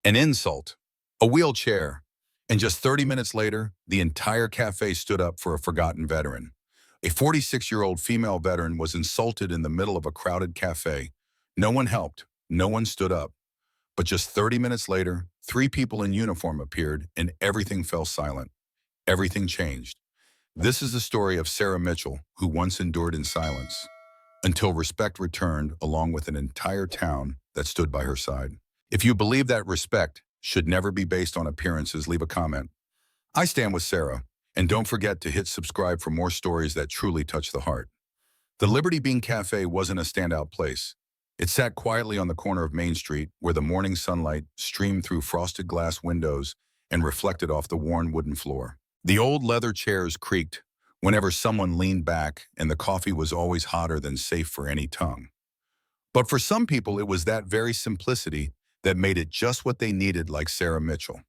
An insult, a wheelchair, and just 30 minutes later, the entire cafe stood up for a forgotten veteran. A 46-year-old female veteran was insulted in the middle of a crowded cafe. No one helped, no one stood up. But just 30 minutes later, three people in uniform appeared and everything fell silent. Everything changed. This is the story of Sarah Mitchell, who once endured in silence, until respect returned along with an entire town that stood by her side. If you believe that respect should never be based on appearances, leave a comment. I stand with Sarah, and don't forget to hit subscribe for more stories that truly touch the heart. The Liberty Bean Cafe wasn't a standout place. It sat quietly on the corner of Main Street where the morning sunlight streamed through frosted glass windows and reflected off the worn wooden floor. The old leather chairs creaked whenever someone leaned back, and the coffee was always hotter than safe for any tongue. But for some people, it was that very simplicity that made it just what they needed, like Sarah Mitchell.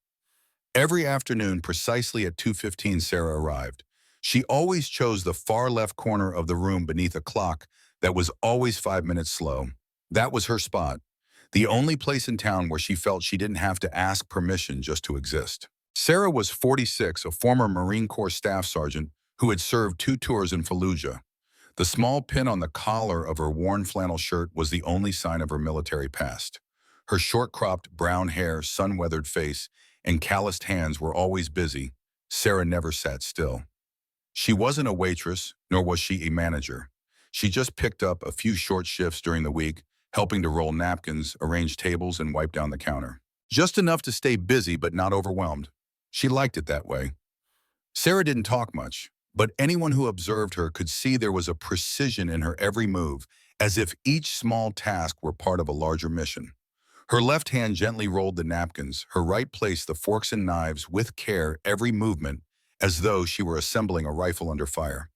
Every afternoon, precisely at 2:15, Sarah arrived. She always chose the far left corner of the room beneath a clock that was always 5 minutes slow. That was her spot, the only place in town where she felt she didn't have to ask permission just to exist. Sarah was 46, a former Marine Corps staff sergeant who had served 2 tours in Fallujah. The small pin on the collar of her worn flannel shirt was the only sign of her military past. Her short-cropped brown hair, sun-weathered face, and calloused hands were always busy. Sarah never sat still. She wasn't a waitress, nor was she a manager. She just picked up a few short shifts during the week, helping to roll napkins, arrange tables, and wipe down the counter. Just enough to stay busy but not overwhelmed. She liked it that way. Sarah didn't talk much, but anyone who observed her could see there was a precision in her every move, as if each small task were part of a larger mission. Her left hand gently rolled the napkins, her right placed the forks and knives with care, every movement, as though she were assembling a rifle under fire.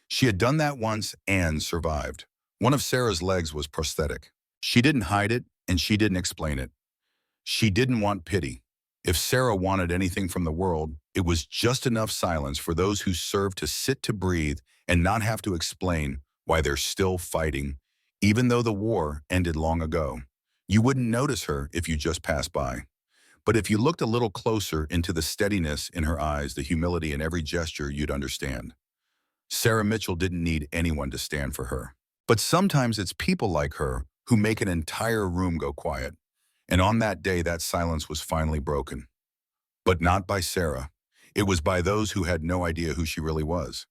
She had done that once and survived. One of Sarah's legs was prosthetic. She didn't hide it, and she didn't explain it. She didn't want pity. If Sarah wanted anything from the world, it was just enough silence for those who served to sit to breathe and not have to explain why they're still fighting, even though the war ended long ago. You wouldn't notice her if you just passed by. But if you looked a little closer into the steadiness in her eyes, the humility in every gesture, you'd understand. Sarah Mitchell didn't need anyone to stand for her. But sometimes it's people like her who make an entire room go quiet. And on that day, that silence was finally broken. But not by Sarah. It was by those who had no idea who she really was.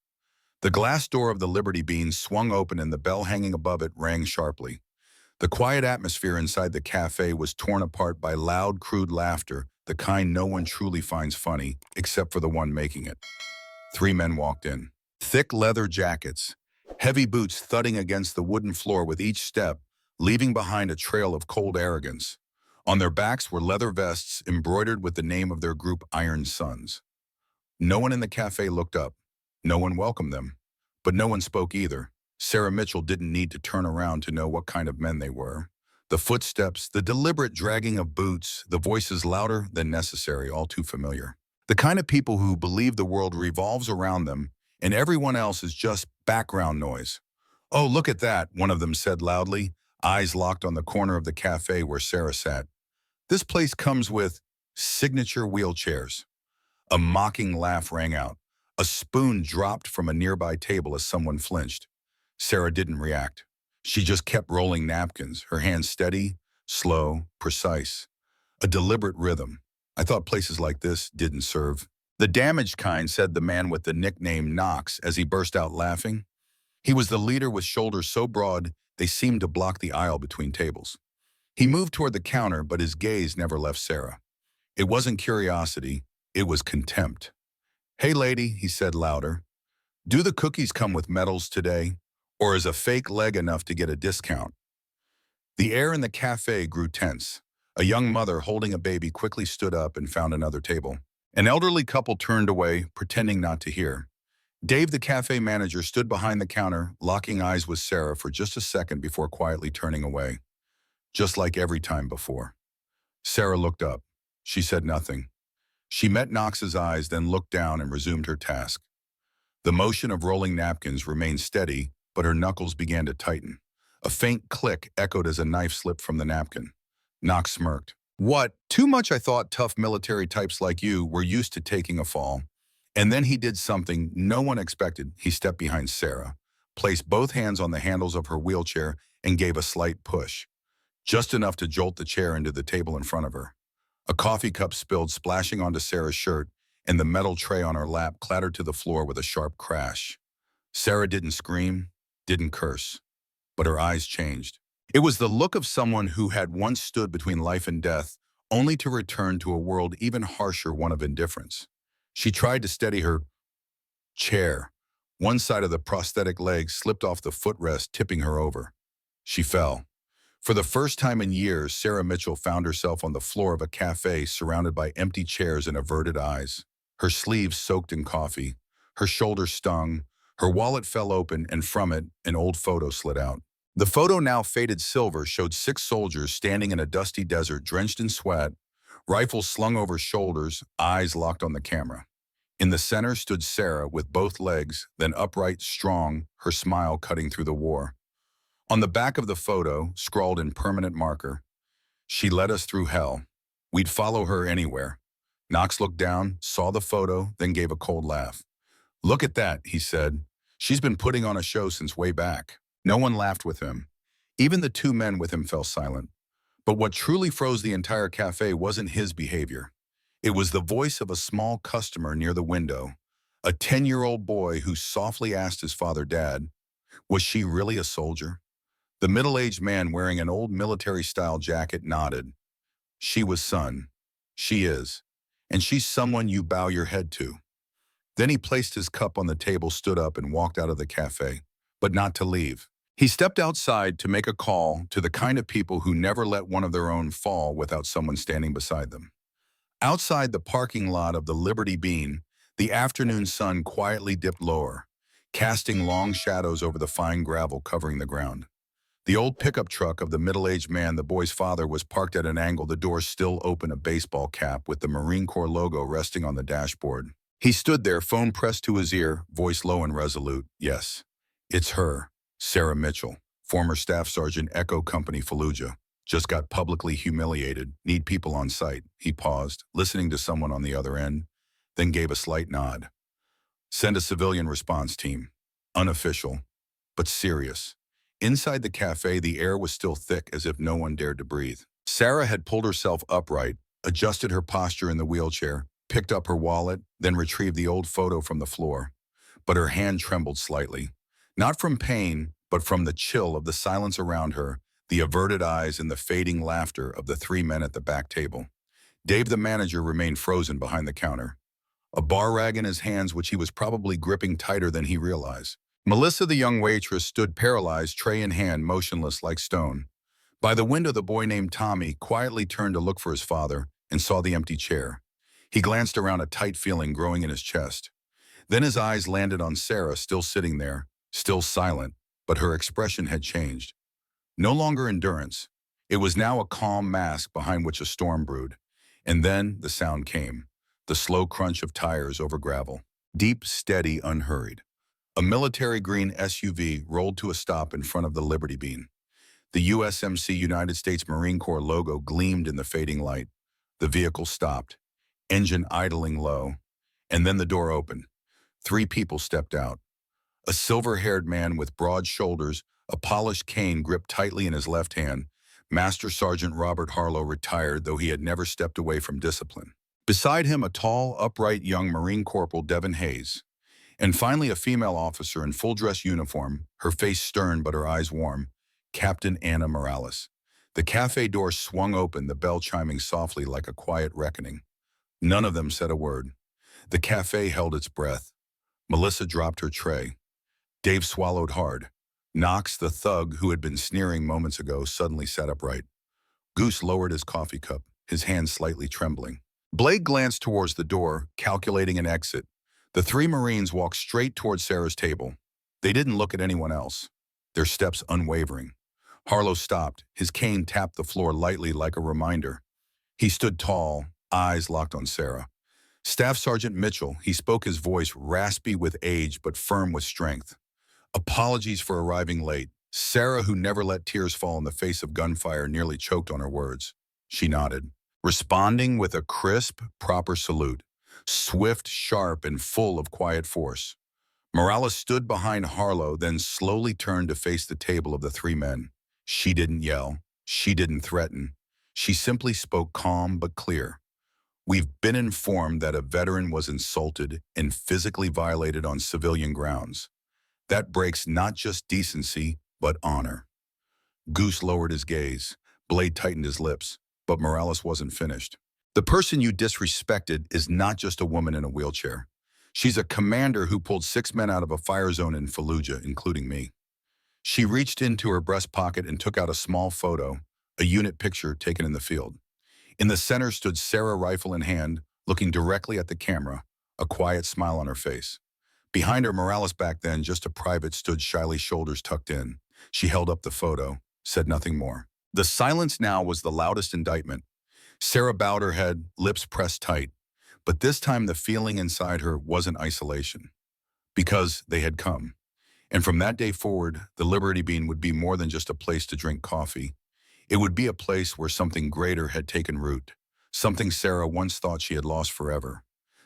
The glass door of the Liberty Bean swung open and the bell hanging above it rang sharply. The quiet atmosphere inside the cafe was torn apart by loud, crude laughter, the kind no one truly finds funny, except for the one making it. 3 men walked in. Thick leather jackets, heavy boots thudding against the wooden floor with each step, leaving behind a trail of cold arrogance. On their backs were leather vests embroidered with the name of their group, Iron Sons. No one in the cafe looked up. No one welcomed them. But no one spoke either. Sarah Mitchell didn't need to turn around to know what kind of men they were. The footsteps, the deliberate dragging of boots, the voices louder than necessary, all too familiar. The kind of people who believe the world revolves around them and everyone else is just background noise. "Oh, look at that," one of them said loudly, eyes locked on the corner of the cafe where Sarah sat. "This place comes with signature wheelchairs." A mocking laugh rang out. A spoon dropped from a nearby table as someone flinched. Sarah didn't react. She just kept rolling napkins, her hands steady, slow, precise. A deliberate rhythm. "I thought places like this didn't serve." "The damaged kind," said the man with the nickname Knox as he burst out laughing. He was the leader with shoulders so broad they seemed to block the aisle between tables. He moved toward the counter, but his gaze never left Sarah. It wasn't curiosity, it was contempt. "Hey lady," he said louder, "do the cookies come with medals today? Or is a fake leg enough to get a discount?" The air in the cafe grew tense. A young mother holding a baby quickly stood up and found another table. An elderly couple turned away, pretending not to hear. Dave, the cafe manager, stood behind the counter, locking eyes with Sarah for just a second before quietly turning away. Just like every time before. Sarah looked up. She said nothing. She met Knox's eyes, then looked down and resumed her task. The motion of rolling napkins remained steady, but her knuckles began to tighten. A faint click echoed as a knife slipped from the napkin. Knox smirked. What? Too much I thought tough military types like you were used to taking a fall. And then he did something no one expected. He stepped behind Sarah, placed both hands on the handles of her wheelchair, and gave a slight push, just enough to jolt the chair into the table in front of her. A coffee cup spilled, splashing onto Sarah's shirt, and the metal tray on her lap clattered to the floor with a sharp crash. Sarah didn't scream, didn't curse, but her eyes changed. It was the look of someone who had once stood between life and death, only to return to a world even harsher, one of indifference. She tried to steady her chair. One side of the prosthetic leg slipped off the footrest, tipping her over. She fell. For the first time in years, Sarah Mitchell found herself on the floor of a cafe surrounded by empty chairs and averted eyes. Her sleeves soaked in coffee, her shoulders stung, her wallet fell open, and from it, an old photo slid out. The photo, now faded silver, showed 6 soldiers standing in a dusty desert, drenched in sweat, rifles slung over shoulders, eyes locked on the camera. In the center stood Sarah with both legs, then upright, strong, her smile cutting through the war. On the back of the photo, scrawled in permanent marker, "She led us through hell. We'd follow her anywhere." Knox looked down, saw the photo, then gave a cold laugh. "Look at that," he said. "She's been putting on a show since way back." No one laughed with him. Even the 2 men with him fell silent. But what truly froze the entire cafe wasn't his behavior. It was the voice of a small customer near the window, a 10-year-old boy who softly asked his father, "Dad, was she really a soldier?" The middle-aged man wearing an old military-style jacket nodded. "She was, son. She is. And she's someone you bow your head to." Then he placed his cup on the table, stood up, and walked out of the cafe, but not to leave. He stepped outside to make a call to the kind of people who never let one of their own fall without someone standing beside them. Outside the parking lot of the Liberty Bean, the afternoon sun quietly dipped lower, casting long shadows over the fine gravel covering the ground. The old pickup truck of the middle-aged man, the boy's father, was parked at an angle, the door still open, a baseball cap with the Marine Corps logo resting on the dashboard. He stood there, phone pressed to his ear, voice low and resolute. "Yes, it's her, Sarah Mitchell, former Staff Sergeant, Echo Company, Fallujah. Just got publicly humiliated. Need people on site." He paused, listening to someone on the other end, then gave a slight nod. "Send a civilian response team. Unofficial, but serious." Inside the cafe, the air was still thick, as if no one dared to breathe. Sarah had pulled herself upright, adjusted her posture in the wheelchair, picked up her wallet, then retrieved the old photo from the floor. But her hand trembled slightly. Not from pain, but from the chill of the silence around her, the averted eyes and the fading laughter of the 3 men at the back table. Dave, the manager, remained frozen behind the counter, a bar rag in his hands which he was probably gripping tighter than he realized. Melissa, the young waitress, stood paralyzed, tray in hand, motionless like stone. By the window, the boy named Tommy quietly turned to look for his father and saw the empty chair. He glanced around, a tight feeling growing in his chest. Then his eyes landed on Sarah, still sitting there, still silent, but her expression had changed. No longer endurance. It was now a calm mask behind which a storm brewed. And then the sound came, the slow crunch of tires over gravel. Deep, steady, unhurried. A military green SUV rolled to a stop in front of the Liberty Bean. The USMC, United States Marine Corps logo gleamed in the fading light. The vehicle stopped, engine idling low, and then the door opened. 3 people stepped out. A silver-haired man with broad shoulders, a polished cane gripped tightly in his left hand. Master Sergeant Robert Harlow, retired, though he had never stepped away from discipline. Beside him, a tall, upright young Marine Corporal, Devin Hayes. And finally, a female officer in full-dress uniform, her face stern but her eyes warm, Captain Anna Morales. The cafe door swung open, the bell chiming softly like a quiet reckoning. None of them said a word. The cafe held its breath. Melissa dropped her tray. Dave swallowed hard. Knox, the thug who had been sneering moments ago, suddenly sat upright. Goose lowered his coffee cup, his hand slightly trembling. Blake glanced towards the door, calculating an exit. The 3 Marines walked straight towards Sarah's table. They didn't look at anyone else, their steps unwavering. Harlow stopped. His cane tapped the floor lightly like a reminder. He stood tall, eyes locked on Sarah. "Staff Sergeant Mitchell," he spoke, his voice raspy with age but firm with strength. "Apologies for arriving late." Sarah, who never let tears fall in the face of gunfire, nearly choked on her words. She nodded. responding with a crisp, proper salute, swift, sharp, and full of quiet force. Morales stood behind Harlow, then slowly turned to face the table of the three men. She didn't yell. She didn't threaten. She simply spoke calm but clear. We've been informed that a veteran was insulted and physically violated on civilian grounds. That breaks not just decency, but honor. Goose lowered his gaze. Blade tightened his lips, but Morales wasn't finished. The person you disrespected is not just a woman in a wheelchair. She's a commander who pulled 6 men out of a fire zone in Fallujah, including me. She reached into her breast pocket and took out a small photo, a unit picture taken in the field. In the center stood Sarah, rifle in hand, looking directly at the camera, a quiet smile on her face. Behind her, Morales, back then just a private, stood shyly, shoulders tucked in. She held up the photo, said nothing more. The silence now was the loudest indictment. Sarah bowed her head, lips pressed tight. But this time the feeling inside her wasn't isolation. Because they had come. And from that day forward, the Liberty Bean would be more than just a place to drink coffee. It would be a place where something greater had taken root. Something Sarah once thought she had lost forever.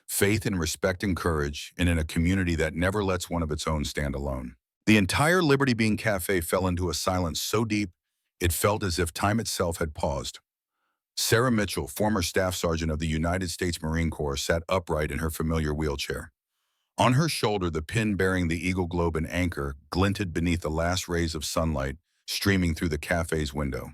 Faith in respect and courage, and in a community that never lets one of its own stand alone. The entire Liberty Bean Cafe fell into a silence so deep, it felt as if time itself had paused. Sarah Mitchell, former Staff Sergeant of the United States Marine Corps, sat upright in her familiar wheelchair. On her shoulder, the pin bearing the Eagle Globe and anchor glinted beneath the last rays of sunlight streaming through the cafe's window.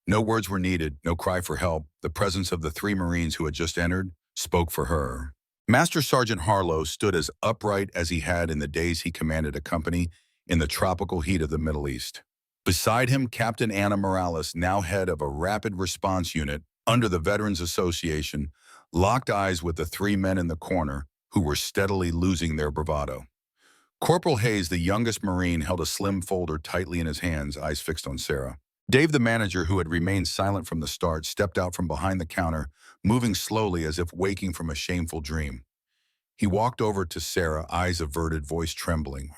No words were needed, no cry for help. The presence of the three Marines who had just entered spoke for her. Master Sergeant Harlow stood as upright as he had in the days he commanded a company in the tropical heat of the Middle East. Beside him, Captain Anna Morales, now head of a rapid response unit under the Veterans Association, locked eyes with the three men in the corner who were steadily losing their bravado. Corporal Hayes, the youngest Marine, held a slim folder tightly in his hands, eyes fixed on Sarah. Dave, the manager, who had remained silent from the start, stepped out from behind the counter, moving slowly as if waking from a shameful dream. He walked over to Sarah, eyes averted, voice trembling.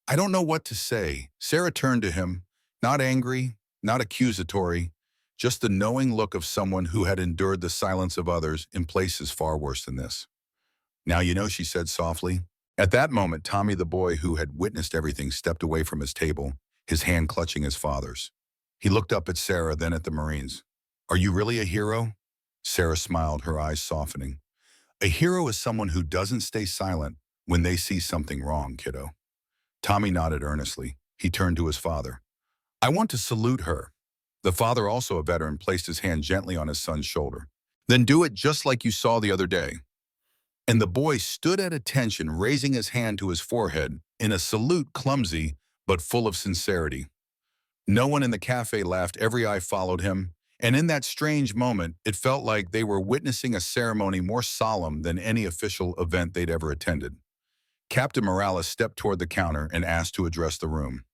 I don't know what to say. Sarah turned to him, not angry, not accusatory, just the knowing look of someone who had endured the silence of others in places far worse than this. Now you know, she said softly. At that moment, Tommy, the boy who had witnessed everything, stepped away from his table, his hand clutching his father's. He looked up at Sarah, then at the Marines. Are you really a hero? Sarah smiled, her eyes softening. A hero is someone who doesn't stay silent when they see something wrong, kiddo. Tommy nodded earnestly. He turned to his father. I want to salute her. The father, also a veteran, placed his hand gently on his son's shoulder. Then do it just like you saw the other day. And the boy stood at attention, raising his hand to his forehead in a salute clumsy but full of sincerity. No one in the cafe laughed, every eye followed him, and in that strange moment, it felt like they were witnessing a ceremony more solemn than any official event they'd ever attended. Captain Morales stepped toward the counter and asked to address the room.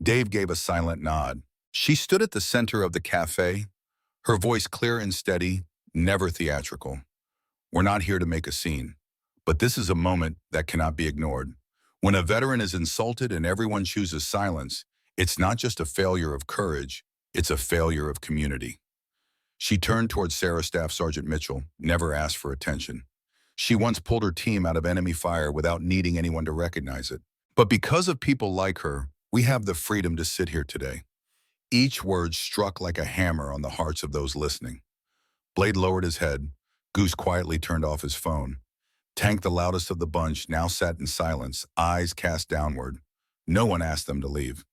Dave gave a silent nod. She stood at the center of the cafe, her voice clear and steady, never theatrical. We're not here to make a scene, but this is a moment that cannot be ignored. When a veteran is insulted and everyone chooses silence, it's not just a failure of courage, it's a failure of community. She turned toward Sarah, Staff Sergeant Mitchell, never asked for attention. She once pulled her team out of enemy fire without needing anyone to recognize it. But because of people like her, we have the freedom to sit here today. Each word struck like a hammer on the hearts of those listening. Blade lowered his head. Goose quietly turned off his phone. Tank, the loudest of the bunch, now sat in silence, eyes cast downward. No one asked them to leave.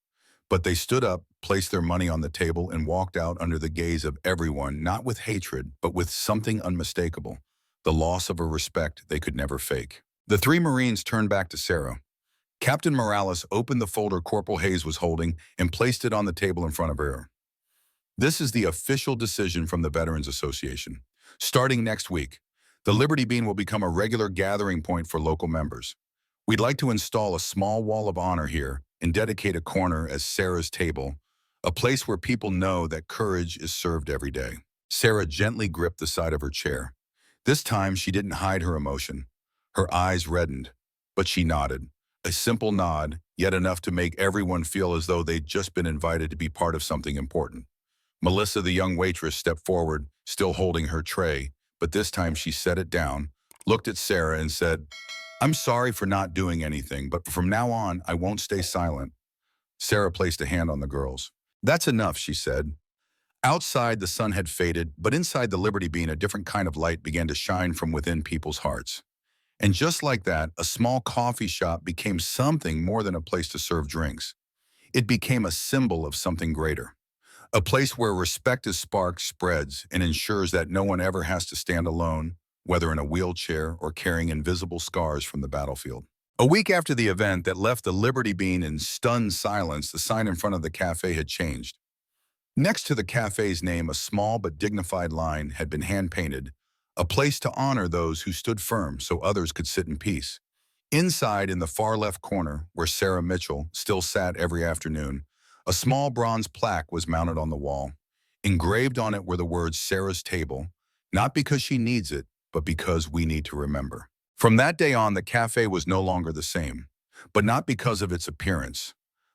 But they stood up, placed their money on the table, and walked out under the gaze of everyone, not with hatred, but with something unmistakable. The loss of a respect they could never fake. The three Marines turned back to Sarah. Captain Morales opened the folder Corporal Hayes was holding and placed it on the table in front of her. This is the official decision from the Veterans Association. Starting next week, the Liberty Bean will become a regular gathering point for local members. We'd like to install a small wall of honor here and dedicate a corner as Sarah's table, a place where people know that courage is served every day. Sarah gently gripped the side of her chair. This time, she didn't hide her emotion. Her eyes reddened, but she nodded. A simple nod, yet enough to make everyone feel as though they'd just been invited to be part of something important. Melissa, the young waitress, stepped forward, still holding her tray, but this time she set it down, looked at Sarah and said, "I'm sorry for not doing anything, but from now on, I won't stay silent." Sarah placed a hand on the girl's. "That's enough," she said. Outside, the sun had faded, but inside the Liberty Bean, a different kind of light began to shine from within people's hearts. And just like that, a small coffee shop became something more than a place to serve drinks. It became a symbol of something greater. A place where respect is sparked, spreads, and ensures that no one ever has to stand alone, whether in a wheelchair or carrying invisible scars from the battlefield. A week after the event that left the Liberty Bean in stunned silence, the sign in front of the cafe had changed. Next to the cafe's name, a small but dignified line had been hand-painted, a place to honor those who stood firm so others could sit in peace. Inside, in the far left corner, where Sarah Mitchell still sat every afternoon, a small bronze plaque was mounted on the wall. Engraved on it were the words "Sarah's Table," not because she needs it, but because we need to remember. From that day on, the cafe was no longer the same, but not because of its appearance.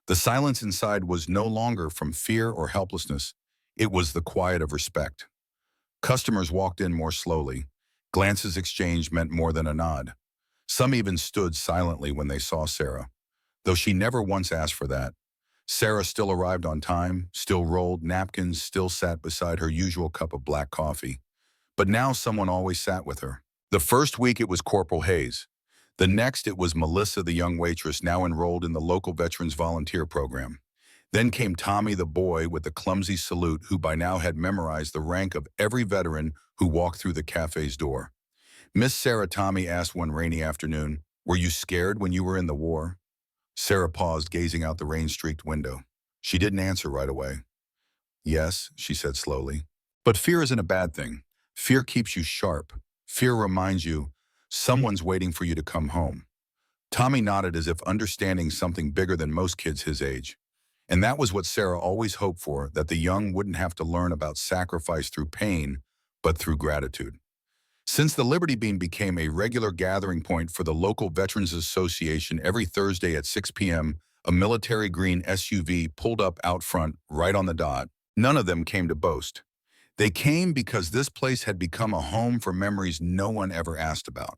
The silence inside was no longer from fear or helplessness. It was the quiet of respect. Customers walked in more slowly. Glances exchanged meant more than a nod. Some even stood silently when they saw Sarah, though she never once asked for that. Sarah still arrived on time, still rolled napkins, still sat beside her usual cup of black coffee. But now someone always sat with her. The first week it was Corporal Hayes. The next it was Melissa, the young waitress, now enrolled in the local Veterans Volunteer Program. Then came Tommy, the boy with the clumsy salute, who by now had memorized the rank of every veteran who walked through the cafe's door. Miss Sarah, Tommy asked one rainy afternoon, "Were you scared when you were in the war?" Sarah paused, gazing out the rain-streaked window. She didn't answer right away. "Yes," she said slowly. "But fear isn't a bad thing. Fear keeps you sharp. Fear reminds you someone's waiting for you to come home." Tommy nodded as if understanding something bigger than most kids his age. And that was what Sarah always hoped for, that the young wouldn't have to learn about sacrifice through pain, but through gratitude. Since the Liberty Bean became a regular gathering point for the local Veterans Association every Thursday at 6 p.m., a military green SUV pulled up out front, right on the dot. None of them came to boast. They came because this place had become a home for memories no one ever asked about.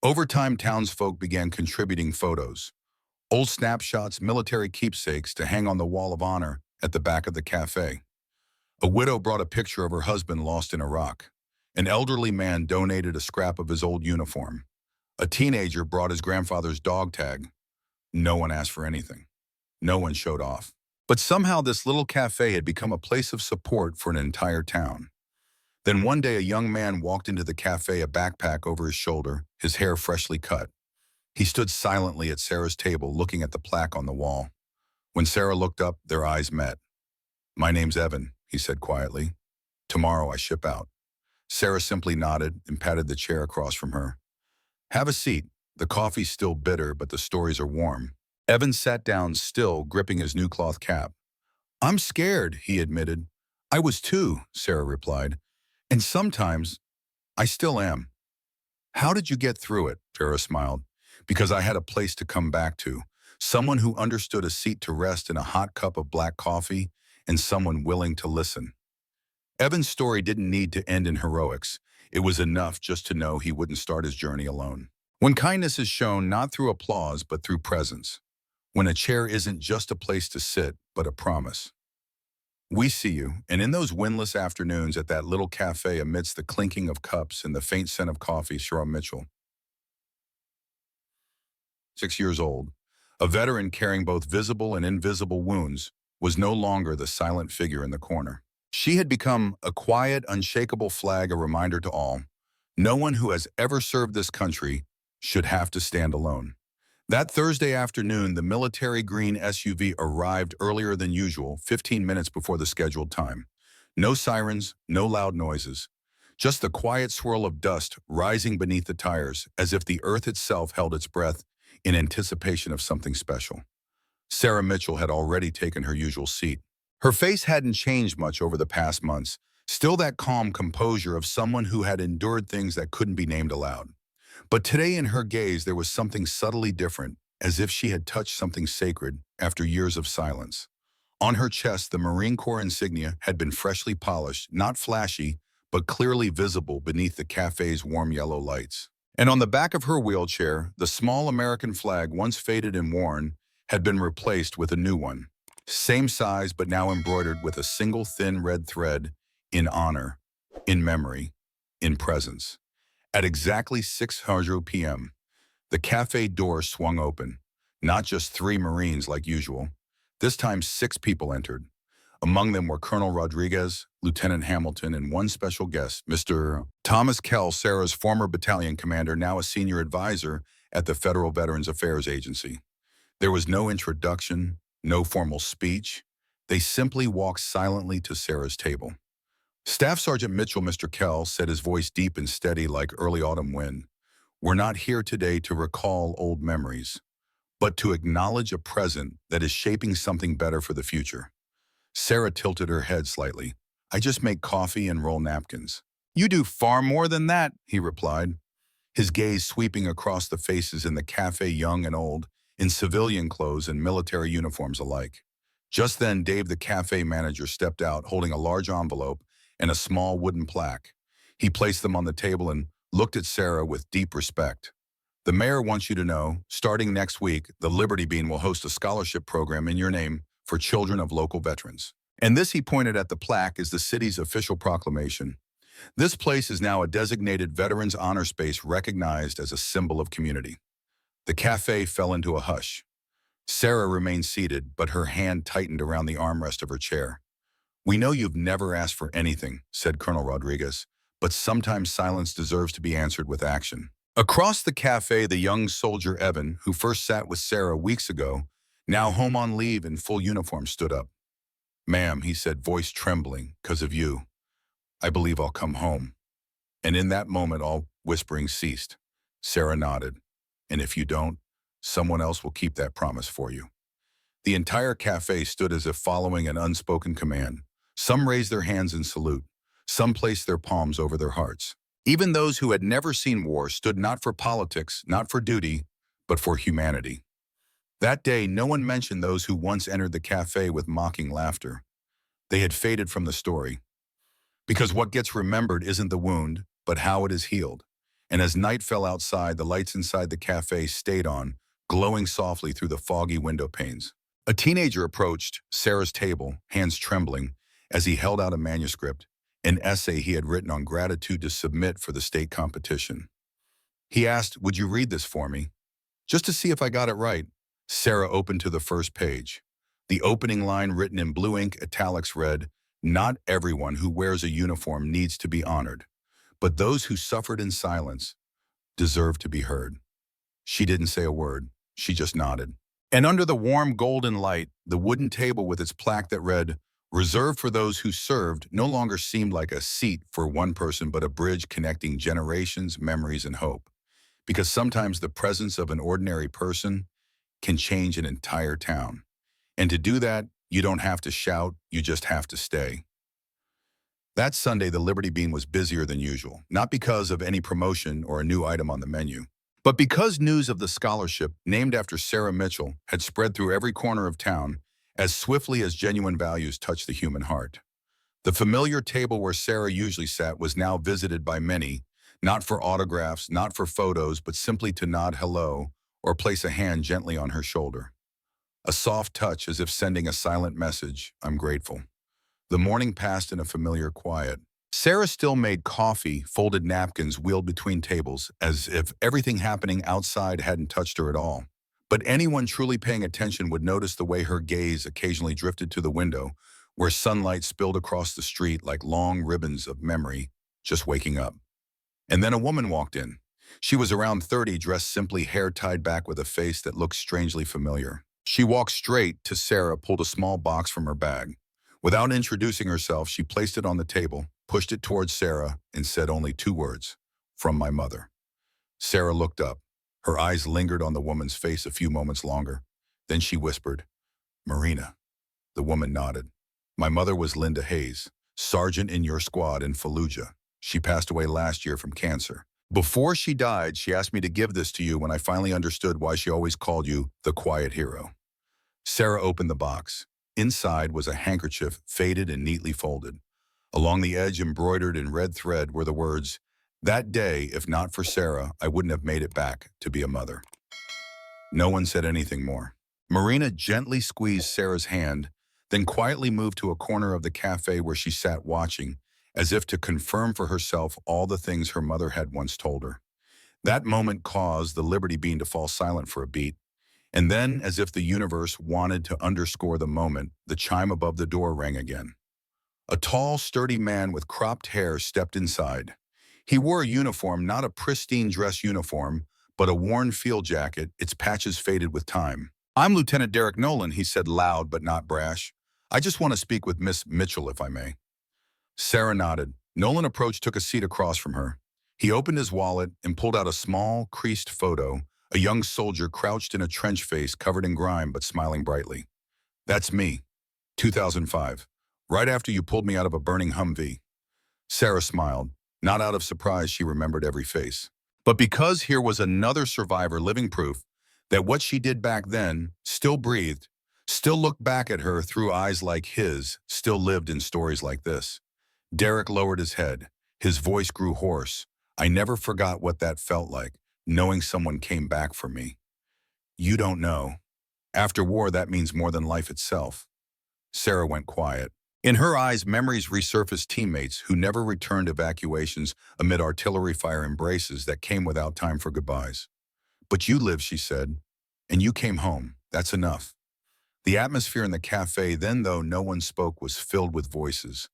Over time, townsfolk began contributing photos, old snapshots, military keepsakes to hang on the wall of honor at the back of the cafe. A widow brought a picture of her husband lost in Iraq. An elderly man donated a scrap of his old uniform. A teenager brought his grandfather's dog tag. No one asked for anything. No one showed off. But somehow this little cafe had become a place of support for an entire town. Then one day a young man walked into the cafe, a backpack over his shoulder, his hair freshly cut. He stood silently at Sarah's table, looking at the plaque on the wall. When Sarah looked up, their eyes met. "My name's Evan," he said quietly. "Tomorrow I ship out." Sarah simply nodded and patted the chair across from her. "Have a seat. The coffee's still bitter, but the stories are warm." Evan sat down, still gripping his new cloth cap. "I'm scared," he admitted. "I was too," Sarah replied. "And sometimes, I still am." "How did you get through it?" Sarah smiled. "Because I had a place to come back to. Someone who understood a seat to rest in a hot cup of black coffee, and someone willing to listen." Evan's story didn't need to end in heroics. It was enough just to know he wouldn't start his journey alone. When kindness is shown not through applause but through presence. When a chair isn't just a place to sit, but a promise. We see you, and in those windless afternoons at that little cafe amidst the clinking of cups and the faint scent of coffee, Sarah Mitchell, 6 years old, a veteran carrying both visible and invisible wounds, was no longer the silent figure in the corner. She had become a quiet, unshakable flag, a reminder to all. No one who has ever served this country should have to stand alone. That Thursday afternoon, the military green SUV arrived earlier than usual, 15 minutes before the scheduled time. No sirens, no loud noises. Just the quiet swirl of dust rising beneath the tires, as if the earth itself held its breath in anticipation of something special. Sarah Mitchell had already taken her usual seat. Her face hadn't changed much over the past months, still that calm composure of someone who had endured things that couldn't be named aloud. But today in her gaze there was something subtly different, as if she had touched something sacred after years of silence. On her chest, the Marine Corps insignia had been freshly polished, not flashy, but clearly visible beneath the cafe's warm yellow lights. And on the back of her wheelchair, the small American flag, once faded and worn, had been replaced with a new one. Same size, but now embroidered with a single thin red thread, in honor, in memory, in presence. At exactly 6:00 p.m., the cafe door swung open. Not just 3 Marines like usual. This time 6 people entered. Among them were Colonel Rodriguez, Lieutenant Hamilton, and one special guest, Mr. Thomas Kell, Sarah's former battalion commander, now a senior advisor at the Federal Veterans Affairs Agency. There was no introduction, no formal speech. They simply walked silently to Sarah's table. Staff Sergeant Mitchell, Mr. Kell, said, his voice deep and steady like early autumn wind, "We're not here today to recall old memories, but to acknowledge a present that is shaping something better for the future." Sarah tilted her head slightly. "I just make coffee and roll napkins." "You do far more than that," he replied, his gaze sweeping across the faces in the cafe, young and old, in civilian clothes and military uniforms alike. Just then, Dave, the cafe manager, stepped out holding a large envelope and a small wooden plaque. He placed them on the table and looked at Sarah with deep respect. "The mayor wants you to know, starting next week, the Liberty Bean will host a scholarship program in your name for children of local veterans." And this, he pointed at the plaque, is the city's official proclamation. This place is now a designated Veterans Honor Space recognized as a symbol of community. The cafe fell into a hush. Sarah remained seated, but her hand tightened around the armrest of her chair. "We know you've never asked for anything," said Colonel Rodriguez, "but sometimes silence deserves to be answered with action." Across the cafe, the young soldier Evan, who first sat with Sarah weeks ago, now home on leave in full uniform, stood up. "Ma'am," he said, voice trembling, "'cause of you, I believe I'll come home." And in that moment, all whispering ceased. Sarah nodded. "And if you don't, someone else will keep that promise for you." The entire cafe stood as if following an unspoken command. Some raised their hands in salute. Some placed their palms over their hearts. Even those who had never seen war stood not for politics, not for duty, but for humanity. That day, no one mentioned those who once entered the cafe with mocking laughter. They had faded from the story. Because what gets remembered isn't the wound, but how it is healed. And as night fell outside, the lights inside the cafe stayed on, glowing softly through the foggy window panes. A teenager approached Sarah's table, hands trembling, as he held out a manuscript, an essay he had written on gratitude to submit for the state competition. He asked, "Would you read this for me? Just to see if I got it right." Sarah opened to the first page. The opening line, written in blue ink italics, read, "Not everyone who wears a uniform needs to be honored, but those who suffered in silence deserve to be heard." She didn't say a word. She just nodded. And under the warm golden light, the wooden table with its plaque that read, "Reserved for those who served," no longer seemed like a seat for one person, but a bridge connecting generations, memories, and hope. Because sometimes the presence of an ordinary person can change an entire town. And to do that, you don't have to shout, you just have to stay. That Sunday, the Liberty Bean was busier than usual, not because of any promotion or a new item on the menu, but because news of the scholarship, named after Sarah Mitchell, had spread through every corner of town as swiftly as genuine values touch the human heart. The familiar table where Sarah usually sat was now visited by many, not for autographs, not for photos, but simply to nod hello or place a hand gently on her shoulder. A soft touch, as if sending a silent message, "I'm grateful." The morning passed in a familiar quiet. Sarah still made coffee, folded napkins wheeled between tables, as if everything happening outside hadn't touched her at all. But anyone truly paying attention would notice the way her gaze occasionally drifted to the window, where sunlight spilled across the street like long ribbons of memory, just waking up. And then a woman walked in. She was around 30, dressed simply, hair tied back with a face that looked strangely familiar. She walked straight to Sarah, pulled a small box from her bag. Without introducing herself, she placed it on the table, pushed it towards Sarah, and said only 2 words, "From my mother." Sarah looked up. Her eyes lingered on the woman's face a few moments longer. Then she whispered, "Marina." The woman nodded. "My mother was Linda Hayes, sergeant in your squad in Fallujah. She passed away last year from cancer. Before she died, she asked me to give this to you when I finally understood why she always called you the quiet hero." Sarah opened the box. Inside was a handkerchief, faded and neatly folded. Along the edge, embroidered in red thread, were the words, "That day, if not for Sarah, I wouldn't have made it back to be a mother." No one said anything more. Marina gently squeezed Sarah's hand, then quietly moved to a corner of the cafe where she sat watching, as if to confirm for herself all the things her mother had once told her. That moment caused the Liberty Bean to fall silent for a beat, and then, as if the universe wanted to underscore the moment, the chime above the door rang again. A tall, sturdy man with cropped hair stepped inside. He wore a uniform, not a pristine dress uniform, but a worn field jacket, its patches faded with time. "I'm Lieutenant Derek Nolan," he said, loud but not brash. "I just want to speak with Miss Mitchell, if I may." Sarah nodded. Nolan approached, took a seat across from her. He opened his wallet and pulled out a small, creased photo, a young soldier crouched in a trench face covered in grime but smiling brightly. "That's me, 2005, right after you pulled me out of a burning Humvee." Sarah smiled. Not out of surprise, she remembered every face, but because here was another survivor, living proof that what she did back then still breathed, still looked back at her through eyes like his, still lived in stories like this. Derek lowered his head. His voice grew hoarse. "I never forgot what that felt like, knowing someone came back for me. You don't know. After war, that means more than life itself." Sarah went quiet. In her eyes, memories resurfaced, teammates who never returned, evacuations amid artillery fire, embraces that came without time for goodbyes. "But you lived," she said, "and you came home. That's enough." The atmosphere in the cafe then, though no one spoke, was filled with voices.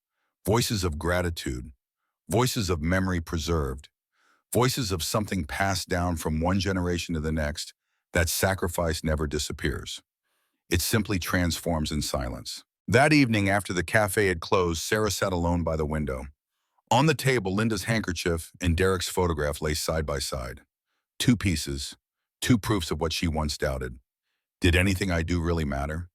Voices of gratitude, voices of memory preserved, voices of something passed down from one generation to the next. That sacrifice never disappears. It simply transforms in silence. That evening, after the cafe had closed, Sarah sat alone by the window. On the table, Linda's handkerchief and Derek's photograph lay side by side. Two pieces, two proofs of what she once doubted. Did anything I do really matter?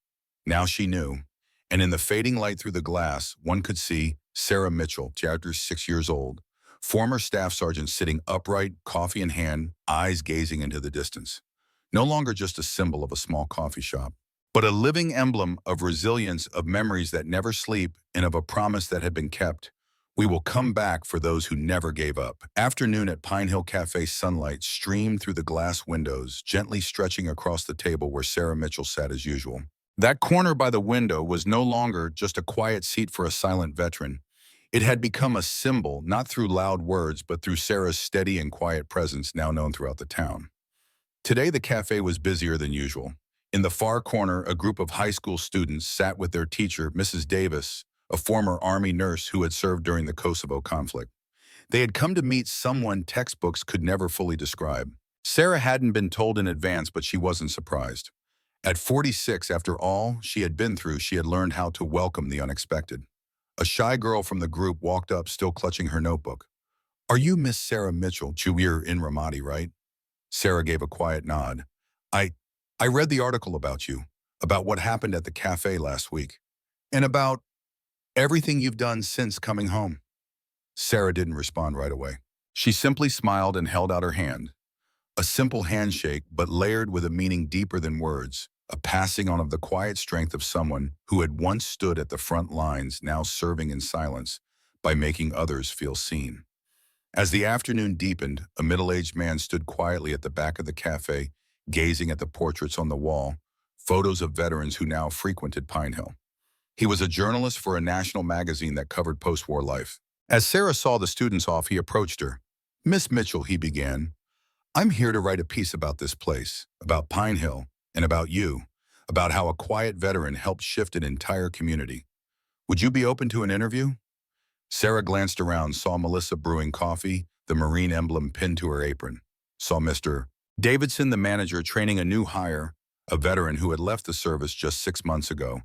Now she knew. And in the fading light through the glass, one could see Sarah Mitchell, chapter 6 years old, former staff sergeant, sitting upright, coffee in hand, eyes gazing into the distance. No longer just a symbol of a small coffee shop, but a living emblem of resilience, of memories that never sleep, and of a promise that had been kept. "We will come back for those who never gave up." Afternoon at Pine Hill Cafe, sunlight streamed through the glass windows, gently stretching across the table where Sarah Mitchell sat as usual. That corner by the window was no longer just a quiet seat for a silent veteran. It had become a symbol, not through loud words, but through Sarah's steady and quiet presence, now known throughout the town. Today, the cafe was busier than usual. In the far corner, a group of high school students sat with their teacher, Mrs. Davis, a former Army nurse who had served during the Kosovo conflict. They had come to meet someone textbooks could never fully describe. Sarah hadn't been told in advance, but she wasn't surprised. At 46, after all she had been through, she had learned how to welcome the unexpected. A shy girl from the group walked up, still clutching her notebook. "Are you Miss Sarah Mitchell? We're in Ramadi, right?" Sarah gave a quiet nod. I I read the article about you, about what happened at the cafe last week, and about everything you've done since coming home." Sarah didn't respond right away. She simply smiled and held out her hand. A simple handshake, but layered with a meaning deeper than words, a passing on of the quiet strength of someone who had once stood at the front lines, now serving in silence by making others feel seen. As the afternoon deepened, a middle-aged man stood quietly at the back of the cafe, gazing at the portraits on the wall, photos of veterans who now frequented Pine Hill. He was a journalist for a national magazine that covered post-war life. As Sarah saw the students off, he approached her. "Miss Mitchell," he began, "I'm here to write a piece about this place, about Pine Hill, and about you, about how a quiet veteran helped shift an entire community. Would you be open to an interview?" Sarah glanced around, saw Melissa brewing coffee, the Marine emblem pinned to her apron. Saw Mr. Davidson, the manager, training a new hire, a veteran who had left the service just 6 months ago.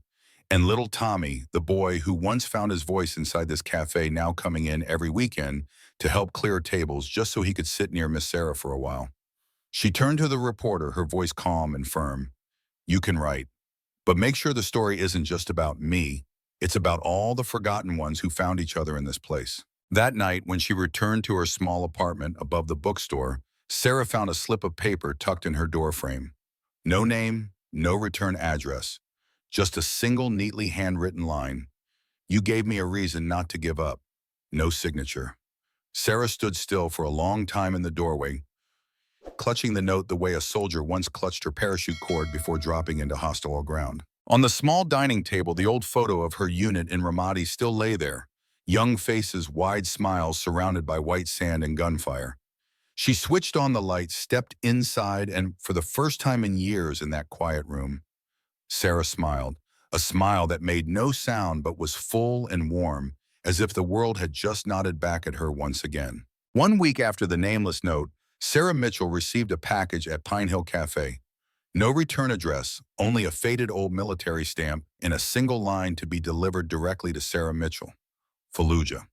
And little Tommy, the boy who once found his voice inside this cafe, now coming in every weekend to help clear tables just so he could sit near Miss Sarah for a while. She turned to the reporter, her voice calm and firm. "You can write, but make sure the story isn't just about me. It's about all the forgotten ones who found each other in this place." That night, when she returned to her small apartment above the bookstore, Sarah found a slip of paper tucked in her doorframe. No name, no return address, Just a single neatly handwritten line. You gave me a reason not to give up. No signature. Sarah stood still for a long time in the doorway, clutching the note the way a soldier once clutched her parachute cord before dropping into hostile ground. On the small dining table, the old photo of her unit in Ramadi still lay there, young faces, wide smiles surrounded by white sand and gunfire. She switched on the light, stepped inside, and for the first time in years in that quiet room, Sarah smiled, a smile that made no sound but was full and warm, as if the world had just nodded back at her once again. 1 week after the nameless note, Sarah Mitchell received a package at Pine Hill Cafe. No return address, only a faded old military stamp in a single line to be delivered directly to Sarah Mitchell, Fallujah.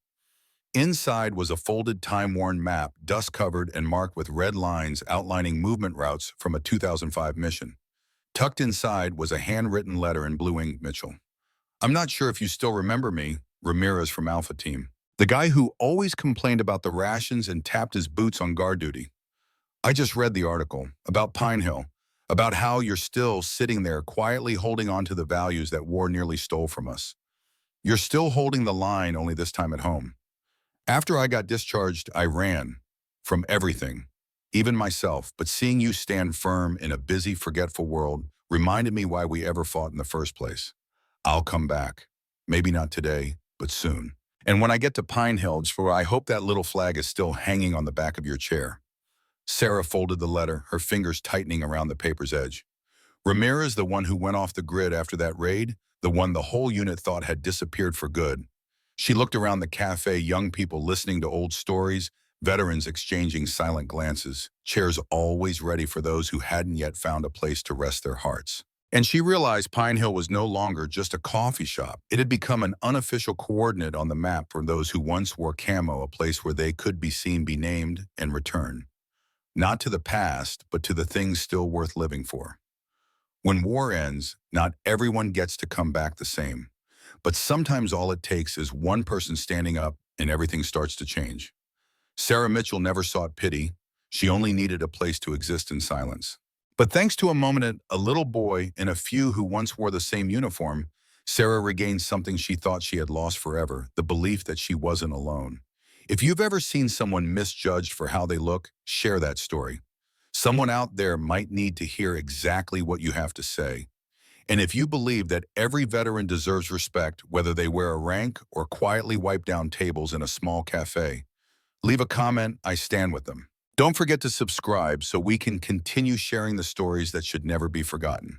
Inside was a folded, time-worn map, dust-covered and marked with red lines outlining movement routes from a 2005 mission. Tucked inside was a handwritten letter in blue ink, Mitchell. I'm not sure if you still remember me, Ramirez from Alpha Team. The guy who always complained about the rations and tapped his boots on guard duty. I just read the article about Pine Hill, about how you're still sitting there quietly holding on to the values that war nearly stole from us. You're still holding the line, only this time at home. After I got discharged, I ran from everything, even myself, but seeing you stand firm in a busy, forgetful world reminded me why we ever fought in the first place. I'll come back. Maybe not today, but soon. And when I get to Pine Hill, I hope that little flag is still hanging on the back of your chair. Sarah folded the letter, her fingers tightening around the paper's edge. Ramirez, the one who went off the grid after that raid, the one the whole unit thought had disappeared for good. She looked around the cafe, young people listening to old stories, veterans exchanging silent glances, chairs always ready for those who hadn't yet found a place to rest their hearts. And she realized Pine Hill was no longer just a coffee shop. It had become an unofficial coordinate on the map for those who once wore camo, a place where they could be seen, be named, and return. Not to the past, but to the things still worth living for. When war ends, not everyone gets to come back the same. But sometimes all it takes is one person standing up and everything starts to change. Sarah Mitchell never sought pity. She only needed a place to exist in silence. But thanks to a moment, a little boy and a few who once wore the same uniform, Sarah regained something she thought she had lost forever, the belief that she wasn't alone. If you've ever seen someone misjudged for how they look, share that story. Someone out there might need to hear exactly what you have to say. And if you believe that every veteran deserves respect, whether they wear a rank or quietly wipe down tables in a small cafe, leave a comment. I stand with them. Don't forget to subscribe so we can continue sharing the stories that should never be forgotten.